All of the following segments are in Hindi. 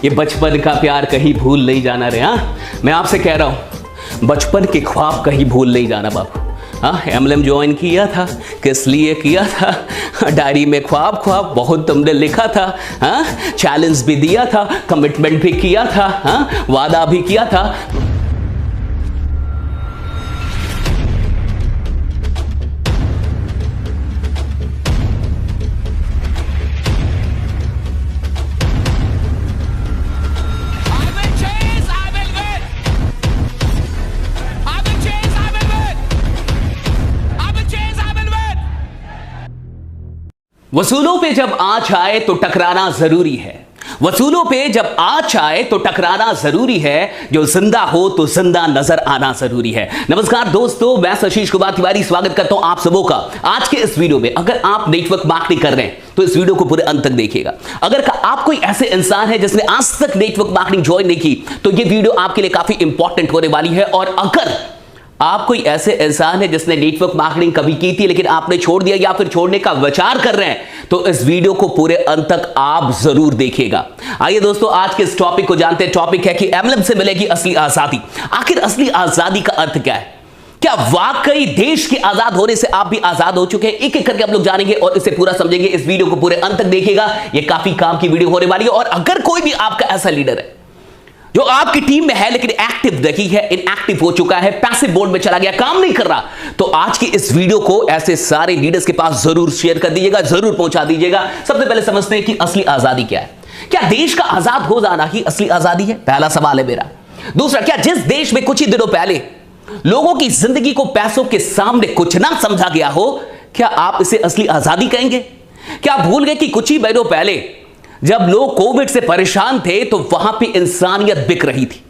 ये बचपन का प्यार कहीं भूल नहीं जाना रे। हाँ, मैं आपसे कह रहा हूं, बचपन के ख्वाब कहीं भूल नहीं जाना बाबू। हाँ, एमएलएम ज्वाइन किया था, किस लिए किया था? डायरी में ख्वाब ख्वाब बहुत तुमने लिखा था। हाँ, चैलेंज भी दिया था, कमिटमेंट भी किया था, हाँ, वादा भी किया था। वसूलों पे जब आँच आए तो टकराना जरूरी है। वसूलों पे जब आँच आए तो टकराना जरूरी है। जो जिंदा हो तो जिंदा नजर आना जरूरी है। नमस्कार दोस्तों, मैं आशीष कुमार तिवारी स्वागत करता हूं आप सबों का आज के इस वीडियो में। अगर आप नेटवर्क मार्केटिंग कर रहे हैं तो इस वीडियो को पूरे अंत तक देखिएगा। अगर आप कोई ऐसे इंसान है जिसने आज तक नेटवर्क मार्केटिंग ज्वाइन नहीं की तो ये वीडियो आपके लिए काफी इंपॉर्टेंट होने वाली है। और अगर आप कोई ऐसे इंसान है जिसने नेटवर्क मार्केटिंग कभी की थी लेकिन आपने छोड़ दिया या फिर छोड़ने का विचार कर रहे हैं तो इस वीडियो को पूरे अंत तक आप जरूर देखिएगा। आइए दोस्तों, आज के इस टॉपिक को जानते हैं। टॉपिक है कि एमएलएम से मिलेगी असली आजादी। आखिर असली आजादी का अर्थ क्या है? क्या वाकई देश के आजाद होने से आप भी आजाद हो चुके हैं? एक एक करके हम लोग जानेंगे और इसे पूरा समझेंगे। इस वीडियो को पूरे अंत तक देखिएगा, यह काफी काम की वीडियो होने वाली है। और अगर कोई भी आपका ऐसा लीडर है जो आपकी टीम में है लेकिन एक्टिव नहीं है, इनएक्टिव हो चुका है, पैसिव मोड में चला गया, काम नहीं कर रहा, तो आज की इस वीडियो को ऐसे सारे लीडर्स के पास जरूर शेयर कर दीजिएगा, जरूर पहुंचा दीजिएगा। सबसे पहले समझते हैं कि असली आजादी क्या है। क्या देश का आजाद हो जाना ही असली आजादी है? पहला सवाल है मेरा। दूसरा, क्या जिस देश में कुछ ही दिनों पहले लोगों की जिंदगी को पैसों के सामने कुछ ना समझा गया हो, क्या आप इसे असली आजादी कहेंगे? क्या आप भूल गए कि कुछ ही महीनों पहले जब लोग कोविड से परेशान थे तो वहां पे इंसानियत बिक रही थी?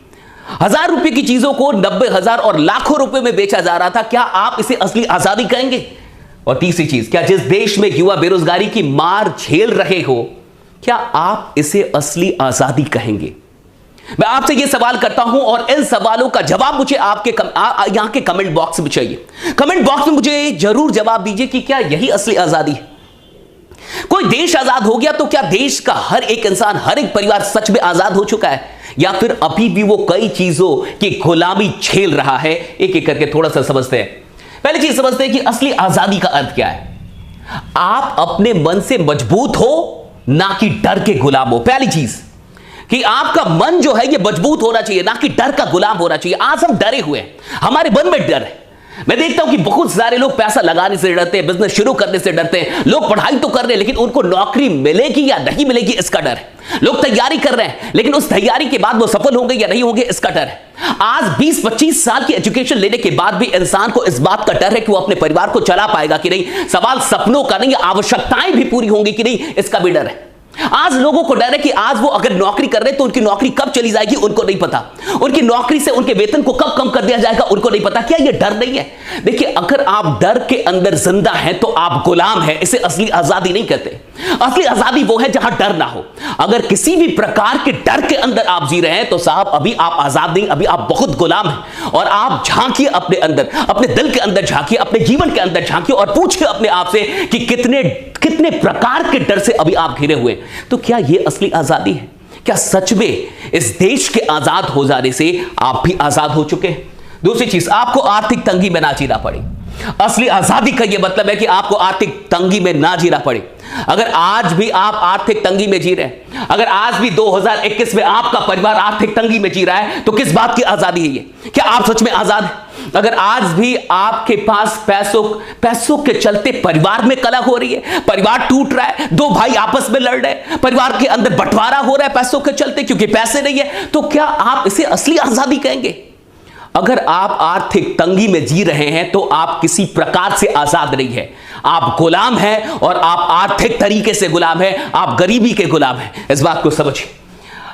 1000 रुपए की चीजों को 90,000 और लाखों रुपए में बेचा जा रहा था। क्या आप इसे असली आजादी कहेंगे? और तीसरी चीज, क्या जिस देश में युवा बेरोजगारी की मार झेल रहे हो, क्या आप इसे असली आजादी कहेंगे? मैं आपसे यह सवाल करता हूं और इन सवालों का जवाब मुझे आपके यहां के कमेंट बॉक्स में चाहिए। कमेंट बॉक्स में मुझे जरूर जवाब दीजिए कि क्या यही असली आजादी है? कोई देश आजाद हो गया तो क्या देश का हर एक इंसान, हर एक परिवार सच में आजाद हो चुका है, या फिर अभी भी वो कई चीजों की गुलामी झेल रहा है? एक एक करके थोड़ा सा समझते हैं। पहली चीज समझते हैं कि असली आजादी का अर्थ क्या है। आप अपने मन से मजबूत हो, ना कि डर के गुलाम हो। पहली चीज कि आपका मन जो है ये मजबूत होना चाहिए, ना कि डर का गुलाम होना चाहिए। आज हम डरे हुए हैं, हमारे मन में डर है। मैं देखता हूं कि बहुत सारे लोग पैसा लगाने से डरते हैं, बिजनेस शुरू करने से डरते हैं। लोग पढ़ाई तो कर रहे हैं लेकिन उनको नौकरी मिलेगी या नहीं मिलेगी इसका डर है। लोग तैयारी कर रहे हैं लेकिन उस तैयारी के बाद वो सफल होंगे या नहीं होंगे इसका डर है। आज 20-25 साल की एजुकेशन लेने के बाद भी इंसान को इस बात का डर है कि वो अपने परिवार को चला पाएगा कि नहीं। सवाल सपनों का नहीं, आवश्यकताएं भी पूरी होंगी कि नहीं, इसका भी डर है। आज लोगों को डर है कि आज वो अगर नौकरी कर रहे हैं तो उनकी नौकरी कब चली जाएगी उनको नहीं पता। उनकी नौकरी से उनके वेतन को कब कम कर दिया जाएगा उनको नहीं पता। क्या ये डर नहीं है? देखिए, अगर आप डर के अंदर जिंदा हैं तो आप गुलाम हैं। इसे असली आजादी नहीं कहते। असली आजादी वो है जहां डर ना हो। अगर किसी भी प्रकार के डर के अंदर आप जी रहे हैं तो साहब अभी आप आजाद नहीं, अभी आप बहुत गुलाम हैं। और आप झांकिए अपने अंदर, अपने दिल के अंदर झांकिए, अपने जीवन के अंदर झांकिए और पूछिए अपने आप से कि कितने कितने प्रकार के डर से अभी आप घिरे हुए। तो क्या यह असली आजादी है? क्या सच में इस देश के आजाद हो जाने से आप भी आजाद हो चुके हैं? दूसरी चीज, आपको आर्थिक तंगी में ना जीना पड़े। असली आजादी का यह मतलब है कि आपको आर्थिक तंगी में ना जीना पड़े। अगर आज भी आप आर्थिक तंगी में जी रहे हैं, अगर आज भी 2021 में आपका परिवार आर्थिक तंगी में जी रहा है तो किस बात की आजादी है ये? क्या आप सच में आजाद हैं? अगर आज भी आपके पास पैसों के चलते परिवार में कलह हो रही है, परिवार टूट रहा है, दो भाई आपस में लड़ रहे हैं, परिवार के अंदर बंटवारा हो रहा है पैसों के चलते क्योंकि पैसे नहीं है, तो क्या आप इसे असली आजादी कहेंगे? अगर आप आर्थिक तंगी में जी रहे हैं तो आप किसी प्रकार से आजाद नहीं है। आप गुलाम हैं और आप आर्थिक तरीके से गुलाम हैं, आप गरीबी के गुलाम हैं। इस बात को समझिए।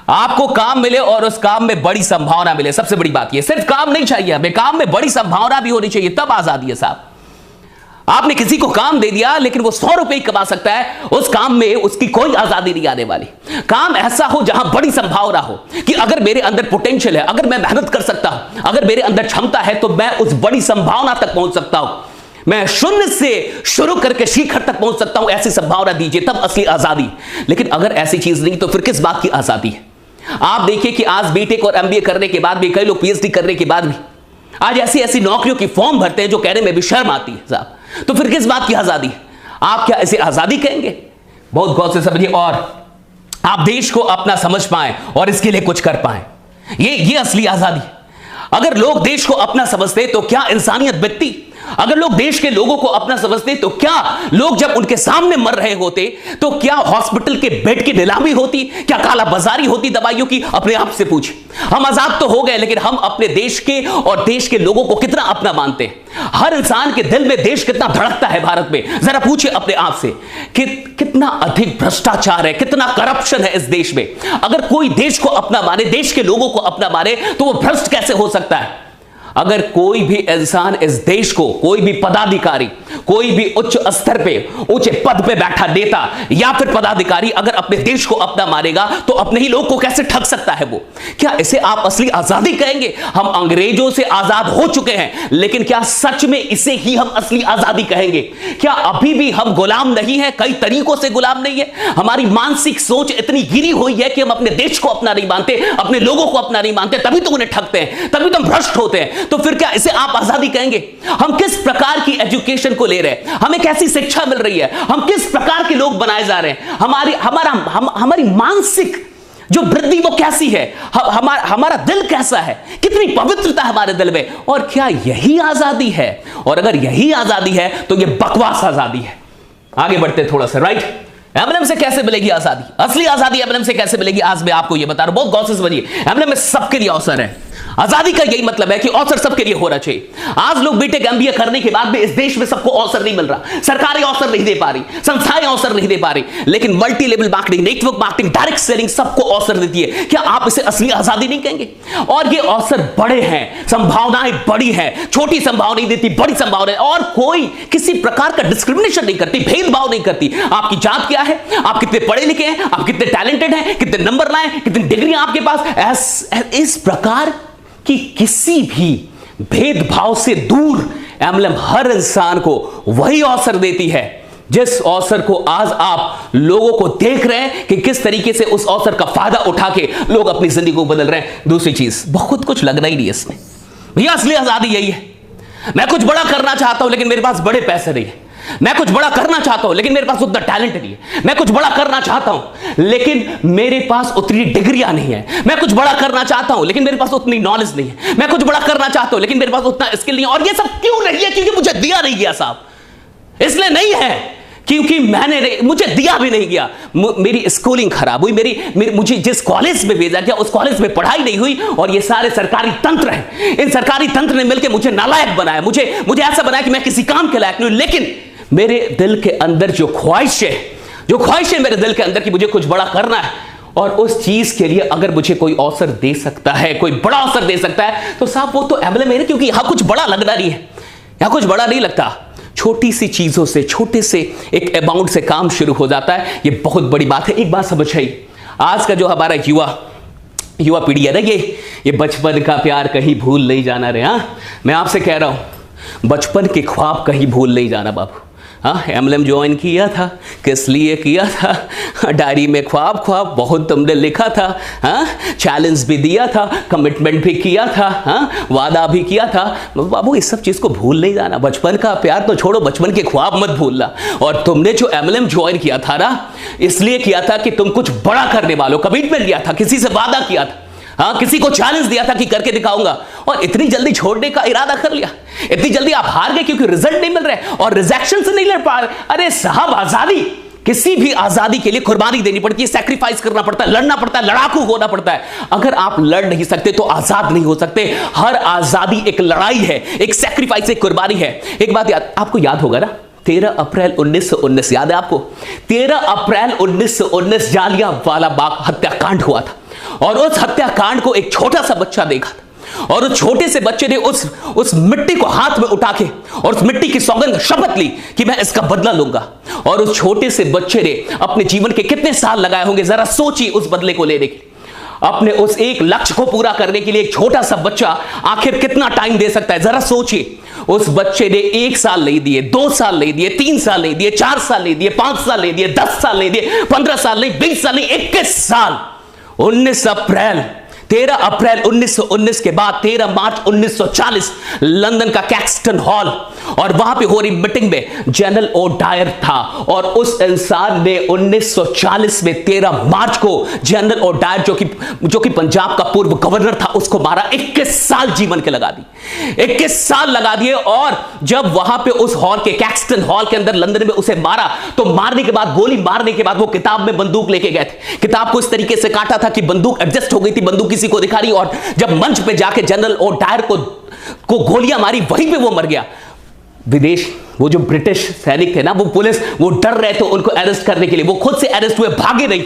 आपको काम मिले और उस काम में बड़ी संभावना मिले, सबसे बड़ी बात यह। सिर्फ काम नहीं चाहिए हमें, काम में बड़ी संभावना भी होनी चाहिए, तब आजादी है साहब। आपने किसी को काम दे दिया लेकिन वो 100 रुपए ही कमा सकता है, उस काम में उसकी कोई आजादी नहीं आने वाली। काम ऐसा हो जहां बड़ी संभावना हो कि अगर मेरे अंदर पोटेंशियल है, अगर मैं मेहनत कर सकता हूं, अगर मेरे अंदर क्षमता है तो मैं उस बड़ी संभावना तक पहुंच सकता हूं। मैं शून्य से शुरू करके शिखर तक पहुंच सकता हूं। ऐसी संभावना दीजिए, तब असली आजादी। लेकिन अगर ऐसी चीज नहीं तो फिर किस बात की आजादी है? आप देखिए कि आज बीटेक और एमबीए करने के बाद भी, कई लोग पीएचडी करने के बाद भी आज ऐसी ऐसी नौकरियों की फॉर्म भरते हैं जो कहने में भी शर्म आती है साहब। तो फिर किस बात की आजादी है? आप क्या इसे आजादी कहेंगे? बहुत गौर से समझिए और आप देश को अपना समझ पाए और इसके लिए कुछ कर पाए, ये असली आजादी है। अगर लोग देश को अपना समझते तो क्या इंसानियत बिकती? अगर लोग देश के लोगों को अपना समझते तो क्या लोग जब उनके सामने मर रहे होते तो क्या हॉस्पिटल के बेड की नीलामी होती? क्या काला बाजारी होती दवाइयों की? अपने आप से पूछे। हम आजाद तो हो गए, लेकिन हम अपने देश के और देश के लोगों को कितना अपना मानते हैं? हर इंसान के दिल में देश कितना धड़कता है भारत में? जरा पूछिए अपने आप से कि कितना अधिक भ्रष्टाचार है, कितना करप्शन है इस देश में। अगर कोई देश को अपना माने, देश के लोगों को अपना माने, तो वो भ्रष्ट कैसे हो सकता है? अगर कोई भी इंसान इस देश को, कोई भी पदाधिकारी, कोई भी उच्च स्तर पे, ऊंचे पद पे बैठा नेता या फिर पदाधिकारी अगर अपने देश को अपना मानेगा तो अपने ही लोग को कैसे ठग सकता है वो? क्या इसे आप असली आजादी कहेंगे? हम अंग्रेजों से आजाद हो चुके हैं, लेकिन क्या सच में इसे ही हम असली आजादी कहेंगे? क्या अभी भी हम गुलाम नहीं है? कई तरीकों से गुलाम नहीं है। हमारी मानसिक सोच इतनी गिरी हुई है कि हम अपने देश को अपना नहीं मानते, अपने लोगों को अपना नहीं मानते, तभी तो उन्हें ठगते हैं, तभी तो हम भ्रष्ट होते हैं। तो फिर क्या इसे आप आजादी कहेंगे? हम किस प्रकार की एजुकेशन को ले रहे हैं? हमें कैसी शिक्षा मिल रही है? हम किस प्रकार के लोग बनाए जा रहे हैं? हमारी मानसिक जो वृद्धि वो कैसी है? हमारा दिल कैसा है? कितनी पवित्रता हमारे दिल में? और क्या यही आजादी है? और अगर यही आजादी है तो ये बकवास आजादी है। आगे बढ़ते थोड़ा सा, राइट? एमएलएम से कैसे मिलेगी आजादी? असली आजादी एमएलएम से कैसे मिलेगी? आज मैं आपको यह बता रहा हूं, बहुत गौर से समझिए। एमएलएम में सबके लिए अवसर है। आजादी का यही मतलब है कि अवसर सबके लिए होना चाहिए। आज लोग बीटेक एमबीए करने के बाद भी इस देश में सबको अवसर नहीं मिल रहा, सरकारें अवसर नहीं दे पा रही, संस्थाएं अवसर नहीं दे पा रही, लेकिन multi level marketing, network marketing, direct selling सबको अवसर देती है। क्या आप इसे असली आजादी नहीं कहेंगे? और ये अवसर बड़े हैं, संभावनाएं बड़ी हैं, छोटी संभावना नहीं देती, बड़ी संभावनाएं, और कोई किसी प्रकार का डिस्क्रिमिनेशन नहीं करती, भेदभाव नहीं करती। आपकी जात क्या है, आप कितने पढ़े लिखे हैं, आप कितने टैलेंटेड हैं, कितने नंबर लाए, कितनी डिग्री आपके पास, इस प्रकार कि किसी भी भेदभाव से दूर एमएलएम हर इंसान को वही अवसर देती है जिस अवसर को आज आप लोगों को देख रहे हैं कि किस तरीके से उस अवसर का फायदा उठा के लोग अपनी जिंदगी को बदल रहे हैं। दूसरी चीज, बहुत कुछ लगना ही नहीं है इसमें। भैया असली आजादी यही है, मैं कुछ बड़ा करना चाहता हूं लेकिन मेरे पास बड़े पैसे नहीं है, मैं कुछ बड़ा करना चाहता हूं लेकिन मेरे पास उतना टैलेंट नहीं है, मैं कुछ बड़ा करना चाहता हूं लेकिन मेरे पास उतनी डिग्रियां नहीं है, मैं कुछ बड़ा करना चाहता हूं लेकिन मेरे पास उतनी नॉलेज नहीं है, मैं कुछ बड़ा करना चाहता हूं लेकिन मेरे पास उतना स्किल नहीं है। और ये सब क्यों नहीं है? क्योंकि मुझे दिया नहीं गया साहब, इसलिए नहीं है क्योंकि मुझे दिया भी नहीं गया। मेरी स्कूलिंग खराब हुई, मुझे जिस कॉलेज में भेजा गया उस कॉलेज में पढ़ाई नहीं हुई, और ये सारे सरकारी तंत्र हैं, इन सरकारी तंत्र ने मिलकर मुझे नालायक बनाया, मुझे ऐसा बनाया कि मैं किसी काम के लायक नहीं हूं। लेकिन मेरे दिल के अंदर जो ख्वाहिश है मेरे दिल के अंदर कि मुझे कुछ बड़ा करना है, और उस चीज के लिए अगर मुझे कोई अवसर दे सकता है, कोई बड़ा अवसर दे सकता है, तो साहब वो तो एमएलएम है, क्योंकि यहां कुछ बड़ा लगना नहीं है, यहां कुछ बड़ा नहीं लगता। छोटी सी चीजों से, छोटे से एक अमाउंट से काम शुरू हो जाता है। ये बहुत बड़ी बात है। एक बात समझ आई, आज का जो हमारा युवा पीढ़ी है ना, ये बचपन का प्यार कहीं भूल नहीं जाना रे। हाँ, मैं आपसे कह रहा हूं, बचपन के ख्वाब कहीं भूल नहीं जाना बाबू। हाँ, एमएलएम ज्वाइन किया था, किस लिए किया था? डायरी में ख्वाब बहुत तुमने लिखा था। हाँ, चैलेंज भी दिया था, कमिटमेंट भी किया था, हाँ, वादा भी किया था। बाबू इस सब चीज को भूल नहीं जाना। बचपन का प्यार तो छोड़ो, बचपन के ख्वाब मत भूलना। और तुमने जो एमएलएम ज्वाइन किया था ना, इसलिए किया था कि तुम कुछ बड़ा करने वालों, कमिटमेंट लिया था, किसी से वादा किया था, हाँ, किसी को चैलेंज दिया था कि करके दिखाऊंगा, और इतनी जल्दी छोड़ने का इरादा कर लिया। इतनी जल्दी आप हार गए क्योंकि रिजल्ट नहीं मिल रहे और रिजेक्शन से नहीं लड़ पा रहे। अरे साहब, आजादी, किसी भी आजादी के लिए कुर्बानी देनी पड़ती है, सैक्रिफाइस करना पड़ता है, लड़ना पड़ता है, लड़ाकू होना पड़ता है। अगर आप लड़ नहीं सकते तो आजाद नहीं हो सकते। हर आजादी एक लड़ाई है, एक सैक्रिफाइस, एक कुर्बानी है। एक बात आपको याद होगा ना, 13 अप्रैल 1919, याद है आपको? 13 अप्रैल 1919 जालियांवाला बाग हत्याकांड हुआ था, और उस हत्याकांड को एक छोटा सा बच्चा देखा था, और उस छोटे से बच्चे ने उस मिट्टी को हाथ में उठा के और उस मिट्टी की सौगंध, शपथ ली कि मैं इसका बदला लूंगा। और उस छोटे से बच्चे ने अपने जीवन के कितने साल लगाए होंगे, जरा सोचिए उस बदले को लेने के, अपने उस एक लक्ष्य को पूरा करने के लिए एक छोटा सा बच्चा आखिर कितना टाइम दे सकता है? जरा सोचिए। उस बच्चे ने 1 साल नहीं दिए, 2 साल नहीं दिए, 3 साल नहीं दिए, 4 साल नहीं दिए, 5 साल नहीं दिए, 10 साल नहीं दिए, 15 साल नहीं, 20 साल नहीं, 21 साल 13 अप्रैल 1919 के बाद 13 मार्च 1940 लंदन का कैक्सटन हॉल, और वहां पे हो रही मीटिंग में जनरल ओ डायर था, और उस इंसान ने 1940 में 13 मार्च को जनरल ओ डायर जो कि पंजाब का पूर्व गवर्नर था उसको मारा। 21 साल जीवन के लगा दी, 21 साल लगा दिए। और जब वहां पे उस हॉल के कैक्सटन हॉल के अंदर लंदन में उसे मारा, तो मारने के बाद, गोली मारने के बाद वो किताब में बंदूक लेके गए थे। किताब को इस तरीके से काटा था कि बंदूक एडजस्ट हो गई थी, बंदूक किसी को दिखा रही, और जब मंच पे जाके जनरल ओ डायर को गोलियां मारी, वहीं पे वो मर गया। विदेश, वो जो ब्रिटिश सैनिक थे ना, वो पुलिस, वो डर रहे थे उनको अरेस्ट करने के लिए, वो खुद से अरेस्ट हुए, भागे नहीं,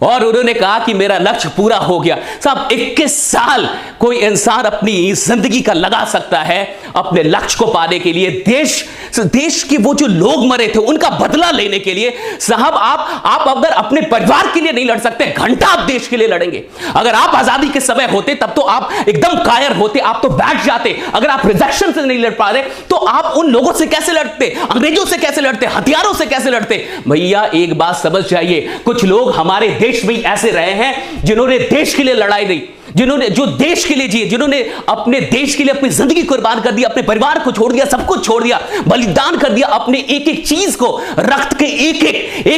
और उन्होंने कहा कि मेरा लक्ष्य पूरा हो गया। साहब 21 साल कोई इंसान अपनी जिंदगी का लगा सकता है अपने लक्ष्य को पाने के लिए, देश के वो जो लोग मरे थे उनका बदला लेने के लिए। साहब आप अगर अपने परिवार के लिए नहीं लड़ सकते, घंटा आप देश के लिए लड़ेंगे। अगर आप आजादी के समय होते तब तो आप एकदम कायर होते, आप तो बैठ जाते। अगर आप रिजेक्शन से नहीं लड़ पा रहे तो आप उन लोगों से कैसे लड़ते, अंग्रेजों से कैसे लड़ते, हथियारों से कैसे लड़ते? भैया एक बात समझ जाइए, कुछ लोग हमारे देश में ऐसे रहे हैं जिन्होंने देश के लिए लड़ाई दी, जो देश के लिए जिए, जिन्होंने अपने देश के लिए अपनी जिंदगी कुर्बान कर दी, अपने परिवार को छोड़ दिया, सब कुछ छोड़ दिया, बलिदान कर दिया, अपने एक एक चीज को, रक्त के एक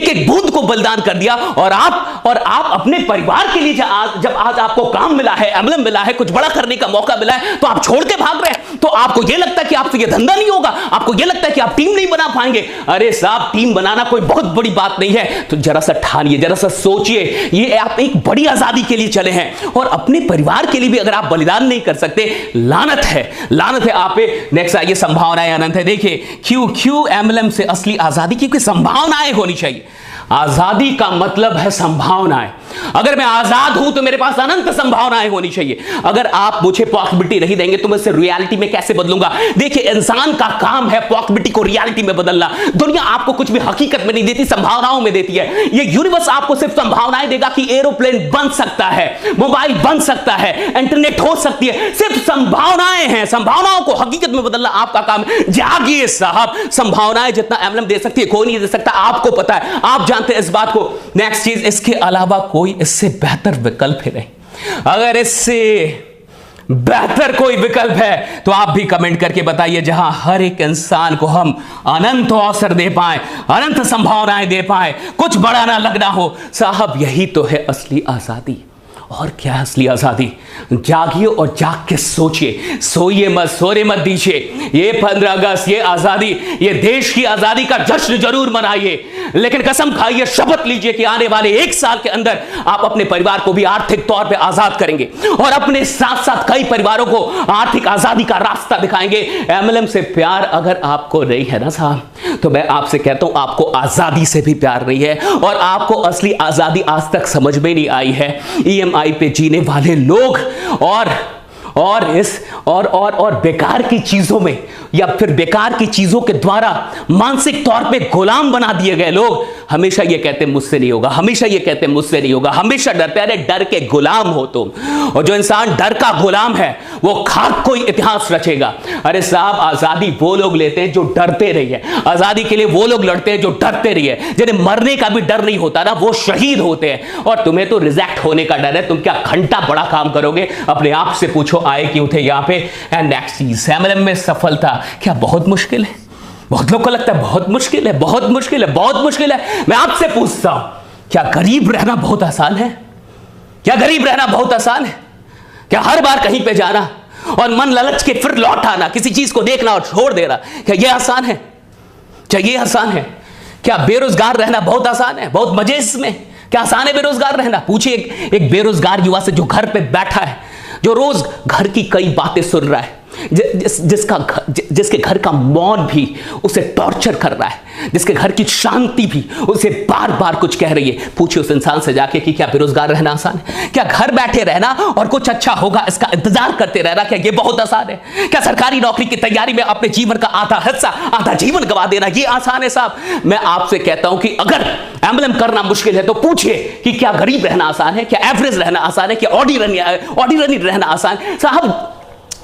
एक बूंद को बलिदान कर दिया। और आप अपने परिवार के लिए जब आज आपको काम मिला है, एम्बलम मिला है, कुछ बड़ा करने का मौका मिला है, तो आप छोड़ के भाग रहे हैं। तो आपको यह लगता है कि आपसे यह धंधा नहीं होगा, आपको यह लगता है कि आप टीम नहीं बना पाएंगे। अरे साहब, टीम बनाना कोई बहुत बड़ी बात नहीं है। तो जरा सा ठानिए, जरा सा सोचिए, ये आप एक बड़ी आजादी के लिए चले हैं, और अपने परिवार के लिए भी अगर आप बलिदान नहीं कर सकते, लानत है आप पे। नेक्स्ट आइए, संभावनाएं अनंत है। देखिए क्यों एम्बलम से असली आजादी, क्योंकि संभावनाएं होनी चाहिए। आजादी का मतलब है संभावनाएं। अगर मैं आजाद हूं तो मेरे पास अनंत संभावनाएं होनी चाहिए। अगर आप मुझे पॉसिबिलिटी नहीं देंगे तो मैं इसे रियलिटी में कैसे बदलूंगा? देखिए, इंसान का काम है पॉसिबिलिटी को रियलिटी में बदलना। दुनिया आपको कुछ भी हकीकत में नहीं देती, संभावनाओं में देती है। ये यूनिवर्स आपको सिर्फ संभावनाएं देगा कि एरोप्लेन बन सकता है, मोबाइल बन सकता है, इंटरनेट हो सकती है। सिर्फ संभावनाएं हैं, संभावनाओं को हकीकत में बदलना आपका काम है। जागिए साहब, संभावनाएं जितना एम्बलम दे सकती है कोई नहीं दे सकता, आपको पता है, आप जानते हैं इस बात को। नेक्स्ट चीज, इसके अलावा कोई इससे बेहतर विकल्प है नहीं। अगर इससे बेहतर कोई विकल्प है तो आप भी कमेंट करके बताइए, जहां हर एक इंसान को हम अनंत अवसर दे पाए, अनंत संभावनाएं दे पाए, कुछ बड़ा ना लगना हो। साहब यही तो है असली आजादी। और क्या असली आजादी? जागिए और जाग के सोचिए, सोइए मत, सोने मत दीजिए। ये 15 अगस्त, ये आजादी, ये देश की आजादी का जश्न जरूर मनाइए, लेकिन कसम खाइए, शपथ लीजिए कि आने वाले 1 साल के अंदर आप अपने परिवार को भी आर्थिक तौर पे आजाद करेंगे, और अपने साथ साथ कई परिवारों को आर्थिक आजादी का रास्ता दिखाएंगे। एमएलएम से प्यार अगर आपको नहीं है ना साहब, तो मैं आपसे कहता हूं आपको आजादी से भी प्यार नहीं है, और आपको असली आजादी आज तक समझ में नहीं आई है। ईएमआई पे जीने वाले लोग और बेकार की चीजों में, या फिर बेकार की चीजों के द्वारा मानसिक तौर पे गुलाम बना दिए गए लोग हमेशा ये कहते हैं मुझसे नहीं होगा, हमेशा ये कहते हैं मुझसे नहीं होगा, हमेशा डरते हैं। अरे डर के गुलाम हो तुम, और जो इंसान डर का गुलाम है वो खाक कोई इतिहास रचेगा। अरे साहब, आजादी वो लोग लेते हैं जो डरते रही है, आजादी के लिए वो लोग लड़ते हैं जो डरते रही है, जिन्हें मरने का भी डर नहीं होता ना, वो शहीद होते हैं। और तुम्हें तो रिजेक्ट होने का डर है, तुम क्या घंटा बड़ा काम करोगे? अपने आप से पूछो, आए क्यों थे यहाँ पे? एंड नेक्स्ट चीज, एमएलएम में सफलता क्या बहुत मुश्किल है? बहुत लोग को लगता है बहुत मुश्किल है, बहुत मुश्किल है, बहुत मुश्किल है। मैं आपसे पूछता हूं, क्या गरीब रहना बहुत आसान है? क्या गरीब रहना बहुत आसान है? क्या हर बार कहीं पे जाना और मन ललच के फिर लौट आना, किसी चीज को देखना और छोड़ देना, क्या यह आसान है? क्या यह आसान है? क्या बेरोजगार रहना बहुत आसान है, बहुत मजे इसमें? क्या आसान है बेरोजगार रहना? पूछिए एक बेरोजगार युवा से जो घर पे बैठा है, जो रोज घर की कई बातें सुन रहा है, जिसके घर का मौन भी उसे टॉर्चर कर रहा है, जिसके घर की शांति भी उसे बार बार कुछ कह रही है। पूछिए उस इंसान से जाके कि क्या बेरोजगार रहना आसान है? क्या घर बैठे रहना और कुछ अच्छा होगा इसका इंतजार करते रहना, क्या ये बहुत आसान है? क्या सरकारी नौकरी की तैयारी में अपने जीवन का आधा हिस्सा, आधा जीवन गवा देना ये आसान है? साहब मैं आपसे कहता हूं कि अगर एम्बलम करना मुश्किल है तो पूछिए कि क्या गरीब रहना आसान है? क्या एवरेज रहना आसान है? क्या ऑर्डिनरी रहना आसान? साहब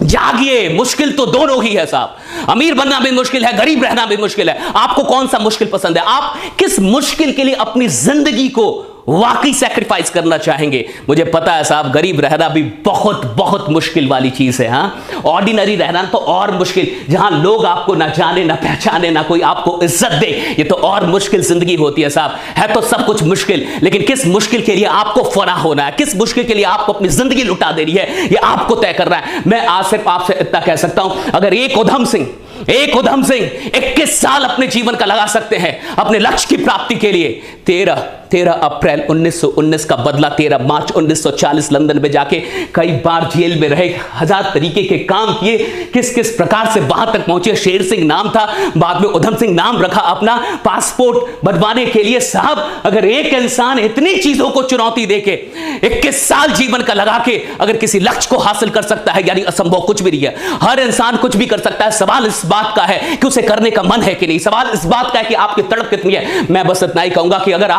जागिए, मुश्किल तो दोनों ही है साहब। अमीर बनना भी मुश्किल है, गरीब रहना भी मुश्किल है। आपको कौन सा मुश्किल पसंद है? आप किस मुश्किल के लिए अपनी जिंदगी को वाकई सैक्रिफाइस करना चाहेंगे। मुझे पता है साहब, गरीब रहना भी बहुत बहुत मुश्किल वाली चीज है। हाँ, ऑर्डिनरी रहना तो और मुश्किल, जहां लोग आपको ना जाने ना पहचाने, ना कोई आपको इज्जत दे, ये तो और मुश्किल जिंदगी होती है साहब। है तो सब कुछ मुश्किल, लेकिन किस मुश्किल के लिए आपको फना होना है, किस मुश्किल के लिए आपको अपनी जिंदगी लुटा देनी है, ये आपको तय कर रहा है। मैं आज सिर्फ आपसे इतना कह सकता हूं, अगर एक उधम सिंह 21 साल अपने जीवन का लगा सकते हैं अपने लक्ष्य की प्राप्ति के लिए, 13 अप्रैल 1919 का बदला 13 मार्च 1940 लंदन में जाके कई बार जेल में रहे, 1000 तरीके के काम किए, किस किस प्रकार से वहां तक पहुंचे। शेर सिंह नाम था, बाद में उधम सिंह नाम रखा अपना पासपोर्ट बनवाने के लिए। साहब, अगर एक इंसान इतनी चीजों को चुनौती देके 21 साल जीवन का लगा के अगर किसी लक्ष्य को हासिल कर सकता है, यानी असंभव कुछ भी नहीं है। हर इंसान कुछ भी कर सकता है। सवाल इस बात का है कि उसे करने का मन है कि नहीं, सवाल इस बात का है कि आपकी तड़प कितनी है। मैं बस इतना ही कहूंगा कि अगर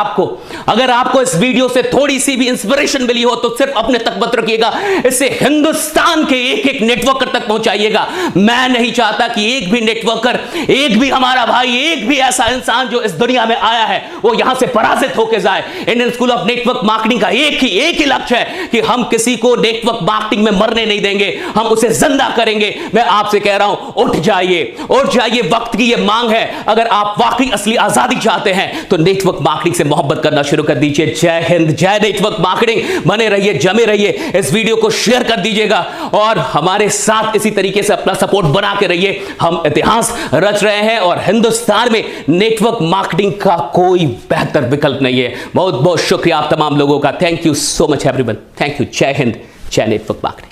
आपको इस वीडियो से थोड़ी सी भी इंस्पिरेशन मिली हो तो सिर्फ अपने तक मत रखिएगा, इसे हिंदुस्तान के एक नेटवर्कर तक पहुंचाइएगा। मैं नहीं चाहता कि एक भी नेटवर्कर, एक भी हमारा भाई, एक भी ऐसा इंसान जो इस दुनिया में आया है वो यहां से पराजित होकर जाए। Indian school of network marketing का एक ही लक्ष्य है कि हम किसी को नेटवर्क मार्केटिंग में मरने नहीं देंगे, हम उसे जिंदा करेंगे। मैं आपसे कह रहा हूं, उठ जाइए, वक्त की ये मांग है। अगर आप वाकई असली आजादी चाहते हैं तो नेटवर्क मार्केटिंग से मोहब्बत करना शुरू कर दीजिए। जय हिंद, जय नेटवर्क मार्केटिंग। बने रहिए, जमे रहिए, इस वीडियो को शेयर कर दीजिएगा और हमारे साथ इसी तरीके से अपना सपोर्ट बना के रहिए। हम इतिहास रच रहे हैं और हिंदुस्तान में नेटवर्क मार्केटिंग का कोई बेहतर विकल्प नहीं है। बहुत बहुत शुक्रिया आप तमाम लोगों का। Thank you so much everyone. Thank you. जय हिंद, जय नेटवर्क मार्केटिंग।